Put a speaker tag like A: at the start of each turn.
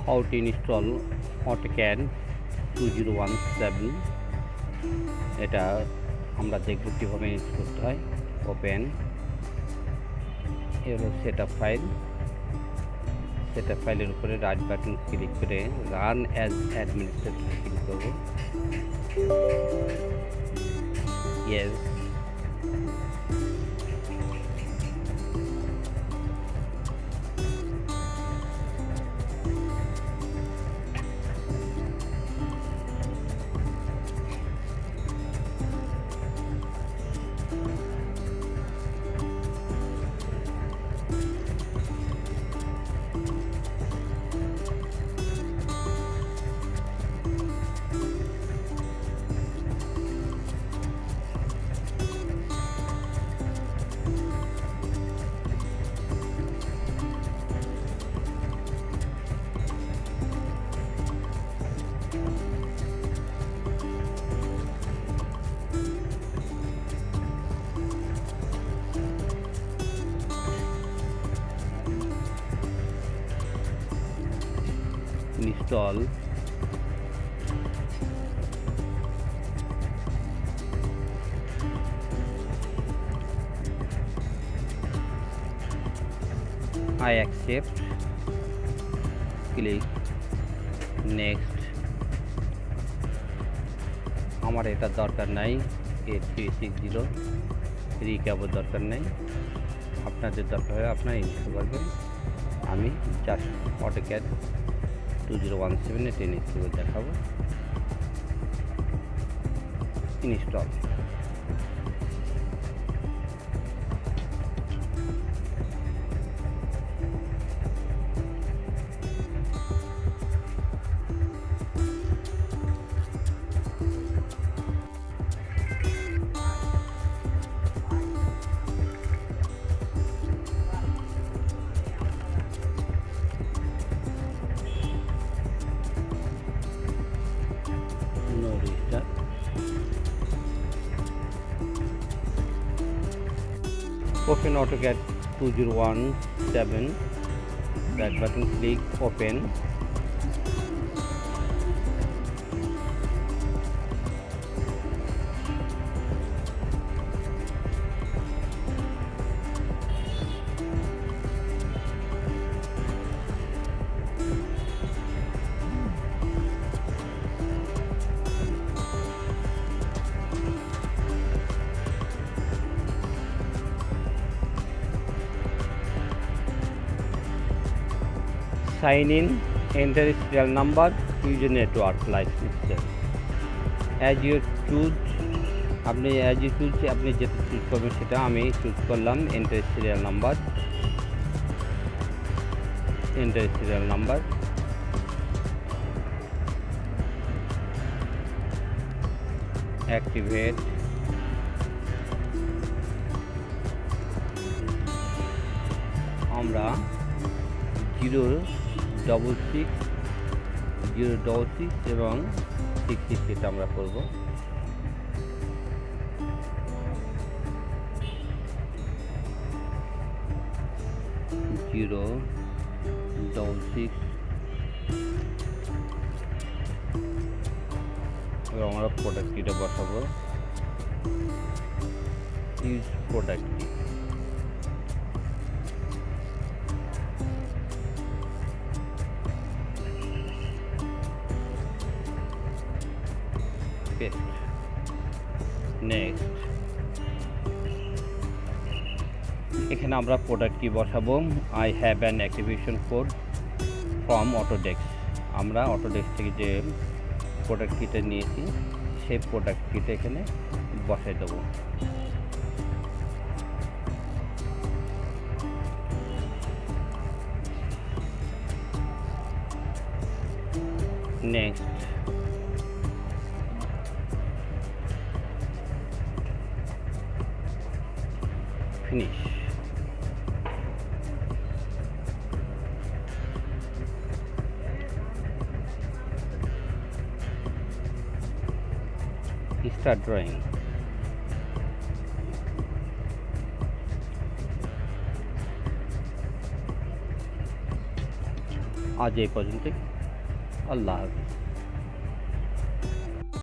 A: how to install AutoCAD 2017 এটা আমরা দেখব কিভাবে ইনস্টল করতে হয়। ওপেন এর সেটআপ ফাইলের উপরে রাইট বাটন ক্লিক করে রান অ্যাজ অ্যাডমিনিস্ট্রেটর ক্লিক করব। Yes, install I accept, click next। আমার এটা দরকার নাই, 8360 রিক্যাপও দরকার নাই, আপনাদের দরকার হয় আপনারা ইনস্টল করবেন। আমি জাস্ট AutoCAD 2017 এটা ইনস্টল করে দেখাবো। Install open AutoCAD 2017, that button click open। Sign in, enter serial number, user network license। as you choose, আপনি আপনি যেটা চুজ করবেন সেটা আমি চুজ করলাম। enter serial number, activate, আমরা 066 এবং 66 এটা আমরা করব। এবং আমরা প্রোডাক্ট কিটা বসাবো। ইউজ প্রোডাক্ট কি, নেক্সট। এখানে আমরা প্রোডাক্ট কি বসাবো। I have an activation code from Autodesk. আমরা অটোডেস্ক থেকে যে প্রোডাক্ট কিটা নিয়েছি সেই প্রোডাক্ট কিটা এখানে বসাই দেবো। Next, finish। start drawing। আজ এই পর্যন্তই। আল্লাহ হাফিজ।